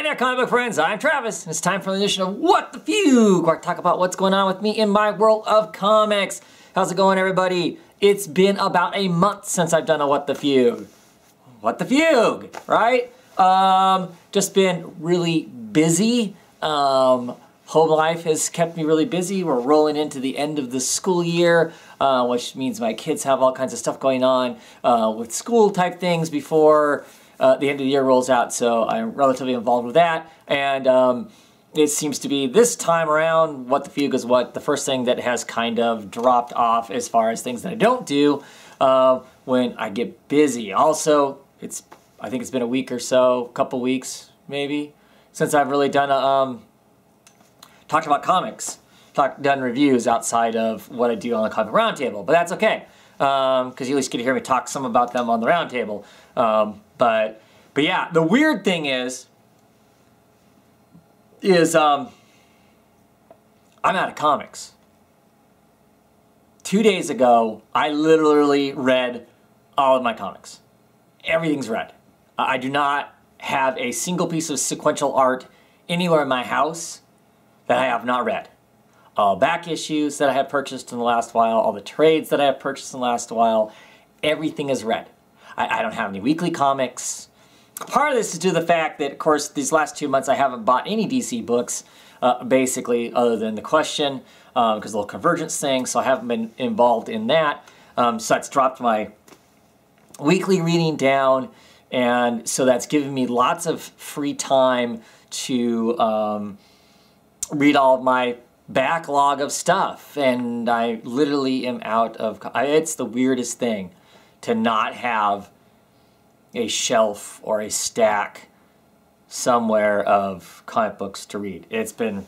there, comic book friends. I'm Travis, and it's time for an edition of What the Fugue, where I talk about what's going on with me in my world of comics. How's it going, everybody? It's been about a month since I've done a What the Fugue. What the Fugue, right? Just been really busy. Home life has kept me really busy. We're rolling into the end of the school year, which means my kids have all kinds of stuff going on with school type things before the end of the year rolls out, so I'm relatively involved with that. And it seems to be this time around, What the Fugue is the first thing that has kind of dropped off as far as things that I don't do when I get busy. Also, I think it's been a week or so, a couple weeks maybe, since I've really done talked about comics, done reviews outside of what I do on the Comic Roundtable, but that's okay, because you at least get to hear me talk some about them on the Roundtable. But yeah, the weird thing is I'm out of comics. 2 days ago, I literally read all of my comics. Everything's read. I do not have a single piece of sequential art anywhere in my house that I have not read. All back issues that I have purchased in the last while, all the trades that I have purchased in the last while, everything is read. I don't have any weekly comics. Part of this is due to the fact that, of course, these last 2 months I haven't bought any DC books, basically, other than The Question, because of the little Convergence thing, so I haven't been involved in that. So that's dropped my weekly reading down, and so that's given me lots of free time to read all of my backlog of stuff, and I literally am out of... It's the weirdest thing to not have a shelf or a stack somewhere of comic books to read. It's been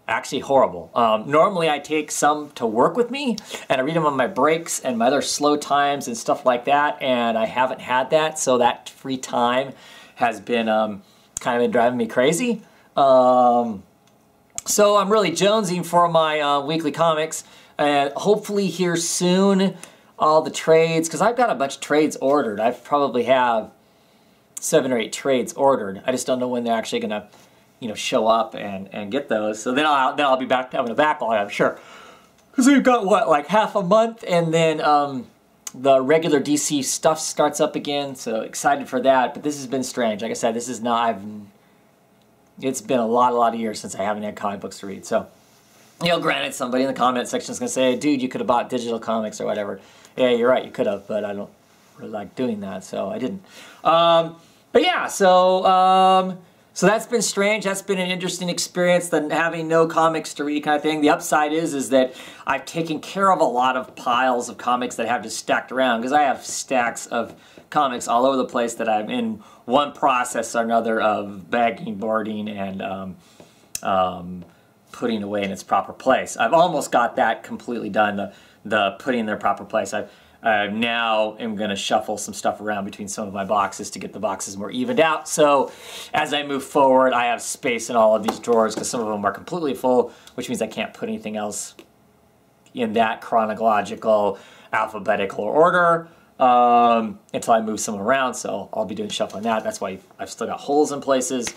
actually horrible. Normally I take some to work with me and I read them on my breaks and my other slow times and stuff like that, and I haven't had that, so that free time has been kind of been driving me crazy. So I'm really jonesing for my weekly comics, and hopefully here soon all the trades, because I've got a bunch of trades ordered. I probably have 7 or 8 trades ordered. I just don't know when they're actually gonna, show up and get those. So then I'll be back to having a backlog, I'm sure. Because we've got what, like half a month, and then the regular DC stuff starts up again. So excited for that. But this has been strange. Like I said, this is not. It's been a lot of years since I haven't had comic books to read. So, granted, somebody in the comment section is gonna say, "Dude, you could have bought digital comics or whatever." Yeah, you're right, you could have, but I don't really like doing that, so I didn't. But yeah, so that's been strange. That's been an interesting experience, than having no comics to read kind of thing. The upside is that I've taken care of a lot of piles of comics that have just stacked around, because I have stacks of comics all over the place that I'm in one process or another of bagging, boarding, and putting away in its proper place. I've almost got that completely done, the putting in their proper place. I now am going to shuffle some stuff around between some of my boxes to get the boxes more evened out. So as I move forward, I have space in all of these drawers, because some of them are completely full, which means I can't put anything else in that chronological, alphabetical order until I move some around. So I'll be doing shuffling that. That's why I've still got holes in places.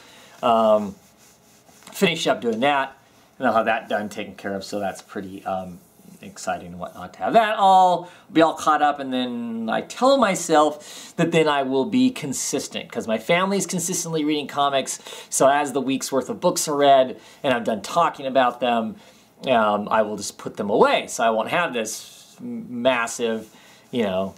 Finish up doing that, and I'll have that done, taken care of. So that's pretty exciting and whatnot to have that be all caught up. And then I tell myself that then I will be consistent, because my family's consistently reading comics. So as the week's worth of books are read and I'm done talking about them, I will just put them away. So I won't have this massive, 2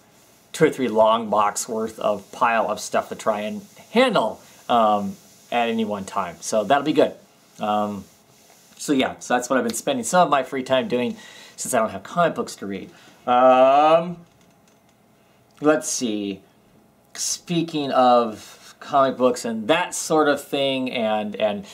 or 3 long box worth of pile of stuff to try and handle at any one time. So that'll be good. So yeah, so that's what I've been spending some of my free time doing, since I don't have comic books to read. Let's see. Speaking of comic books and that sort of thing, and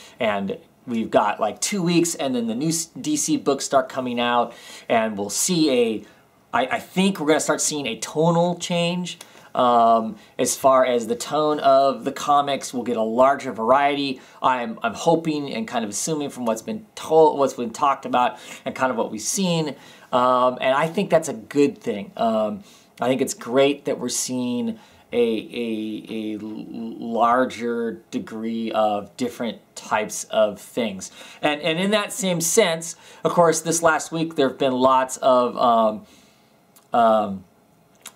we've got like 2 weeks, and then the new DC books start coming out, and we'll see I think we're going to start seeing a tonal change. As far as the tone of the comics, we'll get a larger variety. I'm hoping and kind of assuming from what's been told, what's been talked about, and kind of what we've seen. And I think that's a good thing. I think it's great that we're seeing a larger degree of different types of things. And in that same sense, of course, this last week there have been lots of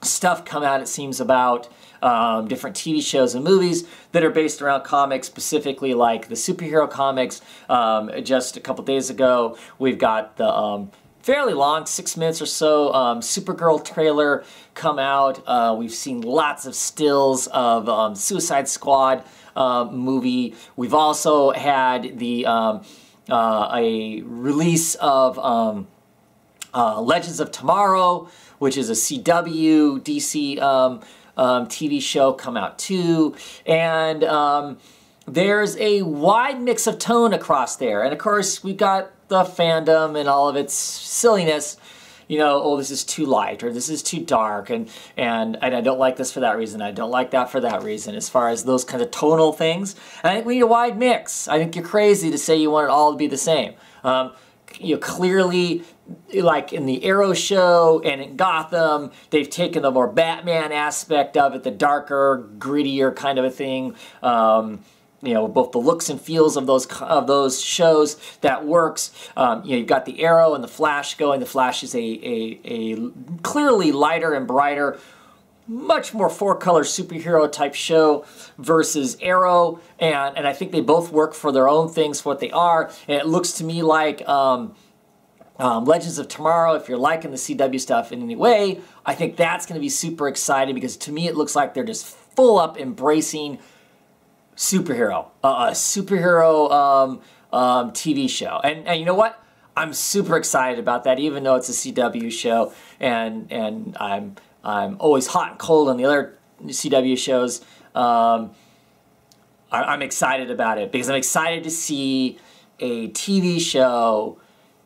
stuff come out, it seems, about different TV shows and movies that are based around comics, specifically like the superhero comics. Just a couple days ago, we've got the fairly long, 6 minutes or so, Supergirl trailer come out. We've seen lots of stills of Suicide Squad movie. We've also had the a release of Legends of Tomorrow, which is a CW DC TV show, come out too. And there's a wide mix of tone across there. And of course, we've got the fandom and all of its silliness. You know, oh, this is too light, or this is too dark, and I don't like this for that reason, I don't like that for that reason, as far as those kind of tonal things. And I think we need a wide mix. I think you're crazy to say you want it all to be the same. You know, clearly, like in the Arrow show and in Gotham, they've taken the more Batman aspect of it, the darker, grittier kind of a thing. You know, both the looks and feels of those shows, that works. You know, you've got the Arrow and the Flash going. The Flash is a clearly lighter and brighter, much more four-color superhero type show versus Arrow, and I think they both work for their own things, for what they are. And it looks to me like Legends of Tomorrow, if you're liking the CW stuff in any way, I think that's going to be super exciting, because to me it looks like they're just full up embracing superhero, a superhero TV show. And you know what? I'm super excited about that, even though it's a CW show, and I'm always hot and cold on the other CW shows. I'm excited about it, because I'm excited to see a TV show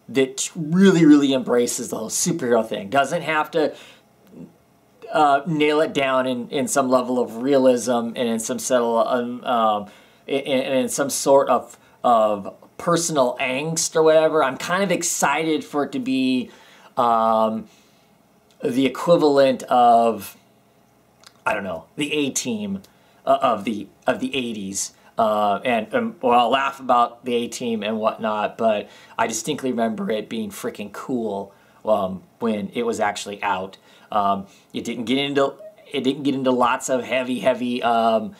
that really, really embraces the whole superhero thing. Doesn't have to nail it down in some level of realism and in some in some sort of personal angst or whatever. I'm kind of excited for it to be the equivalent of, I don't know, the A-Team of the 80s. Well, I'll laugh about the A-Team and whatnot, but I distinctly remember it being freaking cool when it was actually out. It didn't get into lots of heavy over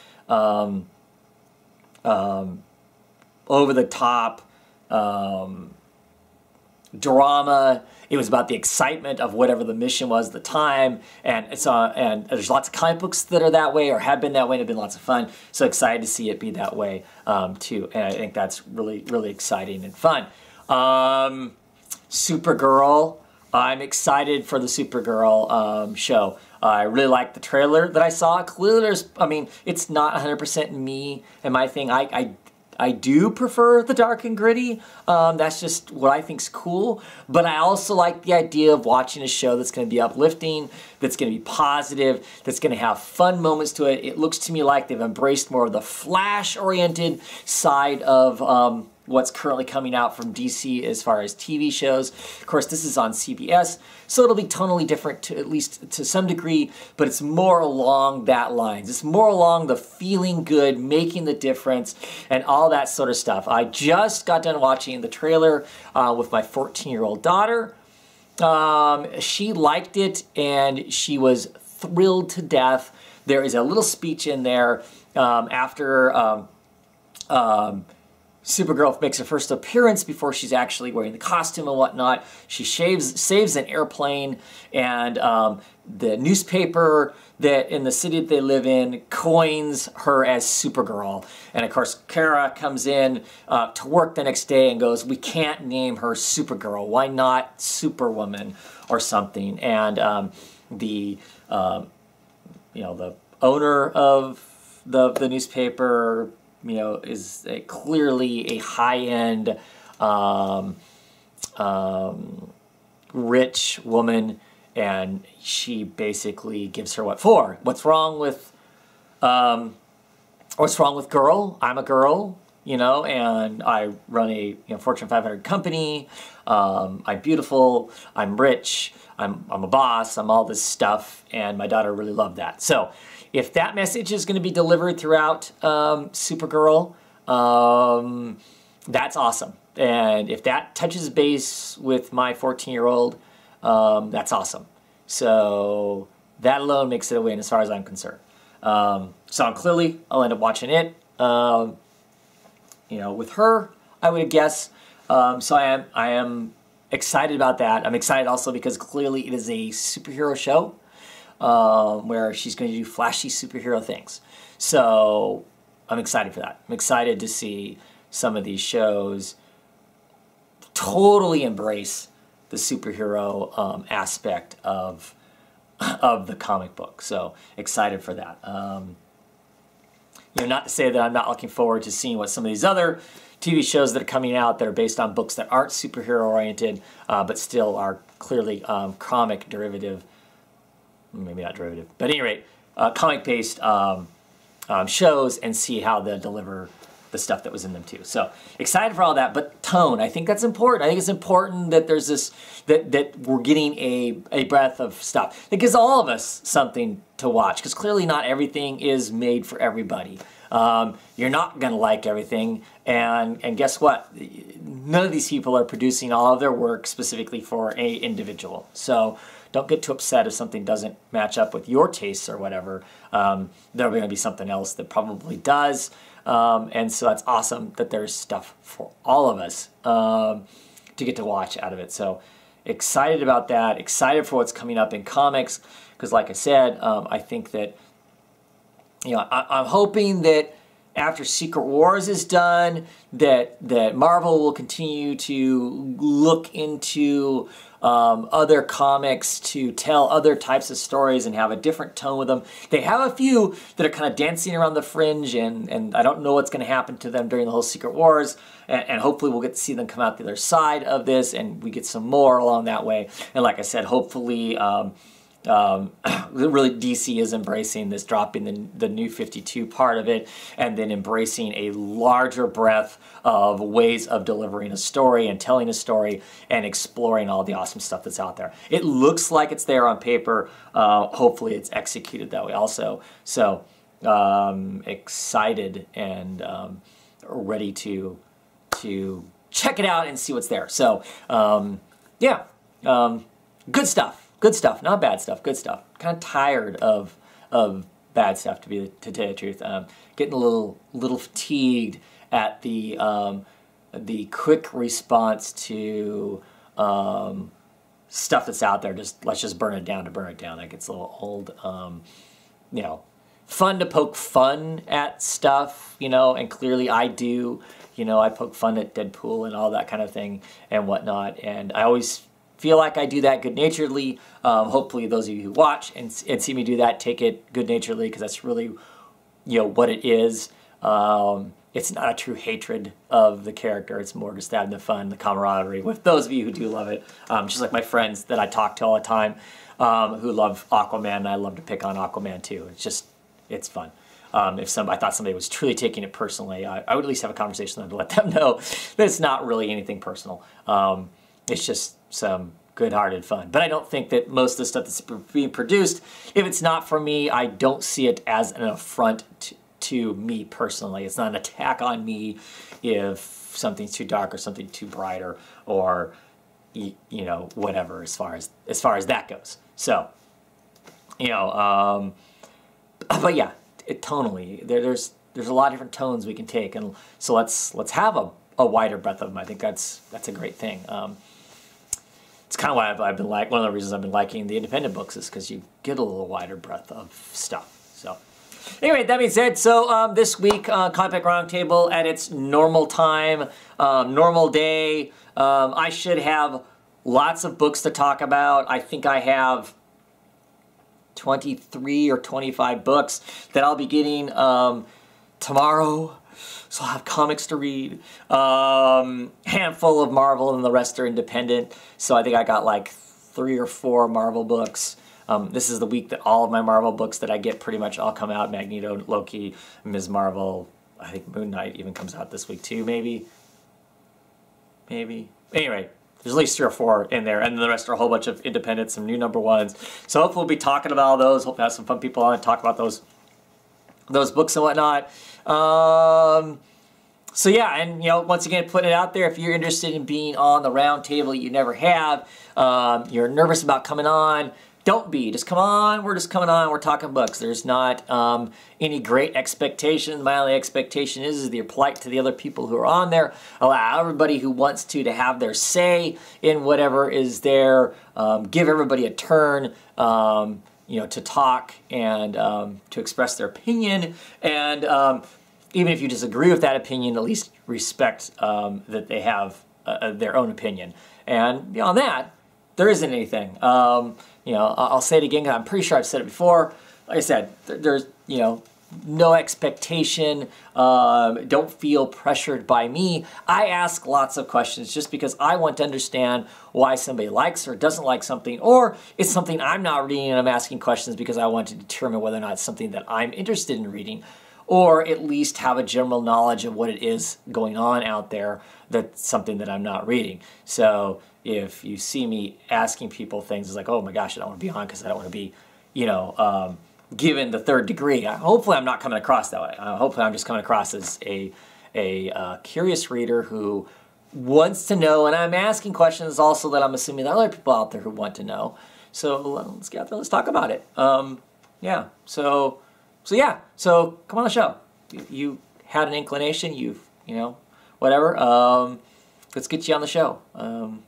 the top drama. It was about the excitement of whatever the mission was at the time, and there's lots of comic books that are that way, or have been that way, and have been lots of fun. So excited to see it be that way too, and I think that's really, really exciting and fun. Supergirl. I'm excited for the Supergirl show. I really like the trailer that I saw. Clearly, I mean, it's not 100% me and my thing. I do prefer the dark and gritty. That's just what I think's cool. But I also like the idea of watching a show that's going to be uplifting, that's going to be positive, that's going to have fun moments to it. It looks to me like they've embraced more of the Flash-oriented side of what's currently coming out from DC as far as TV shows. Of course, this is on CBS, so it'll be tonally different, at least to some degree, but it's more along that lines. It's more along the feeling good, making the difference, and all that sort of stuff. I just got done watching the trailer with my 14-year-old daughter. She liked it, and she was thrilled to death. There is a little speech in there after Supergirl makes her first appearance, before she's actually wearing the costume and whatnot. She saves an airplane, and the newspaper that in the city that they live in coins her as Supergirl. And of course, Kara comes in to work the next day and goes, "We can't name her Supergirl. Why not Superwoman or something?" And the owner of the newspaper, is clearly a high-end, rich woman, and she basically gives her what for. What's wrong with girl? I'm a girl. you know, and I run a Fortune 500 company. I'm beautiful. I'm rich. I'm a boss. I'm all this stuff, and my daughter really loved that. So if that message is going to be delivered throughout Supergirl, that's awesome. And if that touches base with my 14-year-old, that's awesome. So that alone makes it a win as far as I'm concerned. So clearly I'll end up watching it. With her, I would guess. So I am excited about that. I'm excited also because clearly it is a superhero show where she's going to do flashy superhero things. So I'm excited for that. I'm excited to see some of these shows totally embrace the superhero aspect of the comic book. So excited for that. Not to say that I'm not looking forward to seeing what some of these other TV shows that are coming out that are based on books that aren't superhero oriented, but still are clearly comic derivative, maybe not derivative, but at any rate, comic based shows, and see how they'll deliver the stuff that was in them too. So excited for all that, but tone, I think that's important. I think it's important that there's this, that we're getting a breadth of stuff. It gives all of us something to watch, because clearly not everything is made for everybody. You're not going to like everything, and guess what? None of these people are producing all of their work specifically for a individual. So don't get too upset if something doesn't match up with your tastes or whatever. There'll going to be something else that probably does. And so that's awesome that there's stuff for all of us to get to watch out of it. So excited about that, excited for what's coming up in comics, because like I said, I think that, I'm hoping that after Secret Wars is done, that Marvel will continue to look into other comics to tell other types of stories and have a different tone with them. They have a few that are kind of dancing around the fringe, and I don't know what's going to happen to them during the whole Secret Wars, and hopefully we'll get to see them come out the other side of this, and we get some more along that way. And like I said, hopefully really DC is embracing this, dropping the new 52 part of it, and then embracing a larger breadth of ways of delivering a story and telling a story and exploring all the awesome stuff that's out there. It looks like it's there on paper. Hopefully it's executed that way also. So excited and ready to check it out and see what's there. So yeah, good stuff. Good stuff, not bad stuff. Good stuff. Kind of tired of bad stuff, to tell you the truth. Getting a little fatigued at the quick response to stuff that's out there. Let's just burn it down to burn it down. That gets a little old. Fun to poke fun at stuff, and clearly I do. I poke fun at Deadpool and all that kind of thing and whatnot, and I always feel like I do that good-naturedly. Hopefully those of you who watch and see me do that take it good-naturedly, because that's really what it is. It's not a true hatred of the character. It's more just having the fun, the camaraderie with those of you who do love it. Just like my friends that I talk to all the time who love Aquaman, and I love to pick on Aquaman too. It's fun. If I thought somebody was truly taking it personally, I would at least have a conversation with them to let them know that it's not really anything personal. It's just some good-hearted fun. But I don't think that most of the stuff that's being produced, if it's not for me, I don't see it as an affront to me personally. It's not an attack on me if something's too dark or something too bright or whatever as far as that goes. So, but yeah, tonally, there's a lot of different tones we can take, and so let's have a wider breadth of them. I think that's a great thing. It's kind of why I've been one of the reasons I've been liking the independent books is because you get a little wider breadth of stuff. So anyway, that being said, so this week, Comic Roundtable at its normal time, normal day. I should have lots of books to talk about. I think I have 23 or 25 books that I'll be getting tomorrow. So I'll have comics to read, handful of Marvel, and the rest are independent. So I think I got like 3 or 4 Marvel books. This is the week that all of my Marvel books that I get pretty much all come out. Magneto, Loki, Ms. Marvel, I think Moon Knight even comes out this week too, maybe. Anyway, there's at least 3 or 4 in there, and the rest are a whole bunch of independent, some new number ones. So hopefully we'll be talking about all those. Hope to have some fun people on and talk about those books and whatnot. So yeah, and once again, putting it out there, if you're interested in being on the round table, you never have, you're nervous about coming on, don't be. Just come on. We're just coming on. We're talking books. There's not any great expectation. My only expectation is that you're polite to the other people who are on there. Allow everybody who wants to have their say in whatever is there. Give everybody a turn, to talk and to express their opinion. And even if you disagree with that opinion, at least respect that they have their own opinion. And beyond that, there isn't anything. I'll say it again, 'cause I'm pretty sure I've said it before. Like I said, there's, no expectation. Don't feel pressured by me. I ask lots of questions just because I want to understand why somebody likes or doesn't like something, or it's something I'm not reading and I'm asking questions because I want to determine whether or not it's something that I'm interested in reading, or at least have a general knowledge of what it is going on out there that's something that I'm not reading. So if you see me asking people things, it's like, oh my gosh, I don't want to be on because I don't want to be, given the 3rd degree. Hopefully I'm not coming across that way. Hopefully I'm just coming across as a curious reader who wants to know, and I'm asking questions also that I'm assuming there are other people out there who want to know. So let's get out there, let's talk about it. So come on the show. You had an inclination, whatever. Let's get you on the show. I'm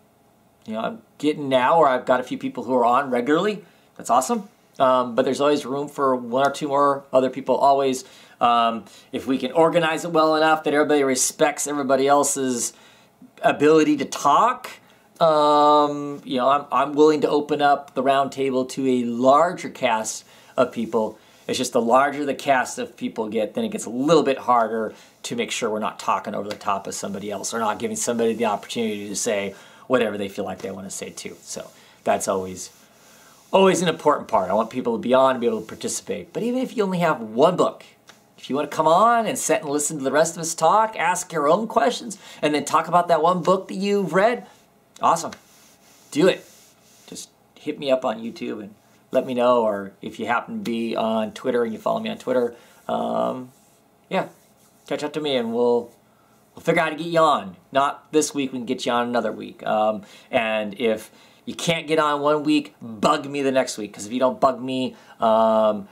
getting now where I've got a few people who are on regularly. That's awesome. But there's always room for 1 or 2 more other people, always. If we can organize it well enough that everybody respects everybody else's ability to talk, I'm willing to open up the round table to a larger cast of people. It's just the larger the cast of people get, then it gets a little bit harder to make sure we're not talking over the top of somebody else or not giving somebody the opportunity to say whatever they feel like they want to say too. So that's always an important part. I want people to be on and be able to participate. But even if you only have 1 book, if you want to come on and sit and listen to the rest of us talk, ask your own questions, and then talk about that 1 book that you've read, awesome. Do it. Just hit me up on YouTube and let me know, or if you happen to be on Twitter and you follow me on Twitter, catch up to me and we'll figure out how to get you on. Not this week, we can get you on another week. And if you can't get on 1 week, bug me the next week, because if you don't bug me, I'll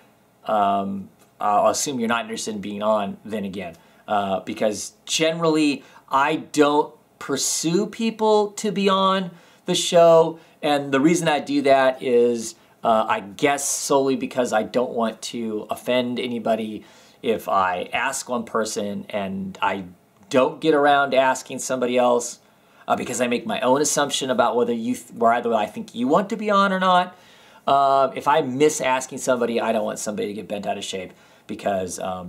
assume you're not interested in being on then again. Because generally, I don't pursue people to be on the show, and the reason I do that is I guess solely because I don't want to offend anybody. If I ask one person and I don't get around to asking somebody else, because I make my own assumption about whether I think you want to be on or not. If I miss asking somebody, I don't want somebody to get bent out of shape because I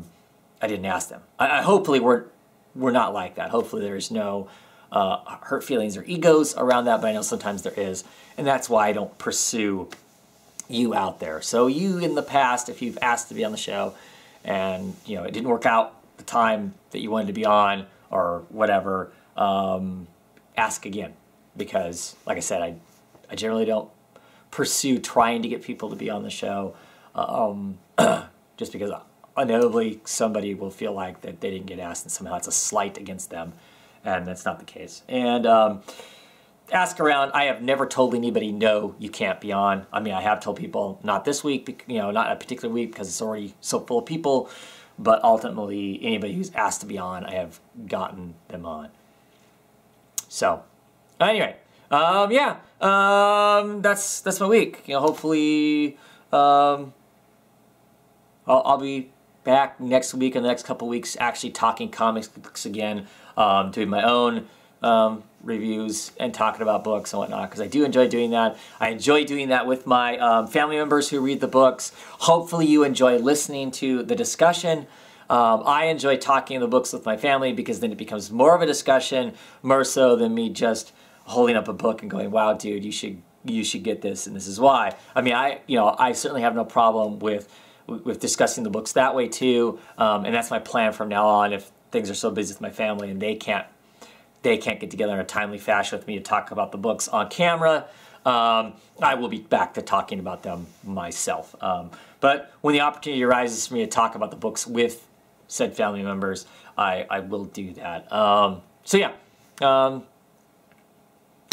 didn't ask them. Hopefully we're not like that. Hopefully there's no hurt feelings or egos around that, but I know sometimes there is, and that's why I don't pursue you out there. So you in the past, if you've asked to be on the show and it didn't work out the time that you wanted to be on or whatever, ask again, because like I said, I generally don't pursue trying to get people to be on the show, just because inevitably somebody will feel like that they didn't get asked and somehow it's a slight against them, and that's not the case. And ask around. I have never told anybody, no, you can't be on. I mean, I have told people, not this week, not a particular week because it's already so full of people, but ultimately anybody who's asked to be on, I have gotten them on. So, anyway, that's my week. Hopefully, I'll be back next week and the next couple weeks actually talking comics again, doing my own reviews and talking about books and whatnot, because I do enjoy doing that. I enjoy doing that with my family members who read the books. Hopefully you enjoy listening to the discussion. I enjoy talking the books with my family because then it becomes more of a discussion, more so than me just holding up a book and going, wow, dude, you should get this, and this is why. I mean, I certainly have no problem with with discussing the books that way too. And that's my plan from now on. If things are so busy with my family and they can't get together in a timely fashion with me to talk about the books on camera, I will be back to talking about them myself. But when the opportunity arises for me to talk about the books with said family members, I will do that. So yeah.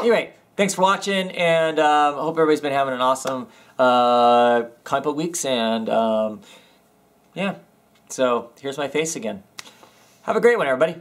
Anyway, thanks for watching, and I hope everybody's been having an awesome comic book weeks, and yeah. So here's my face again. Have a great one, everybody.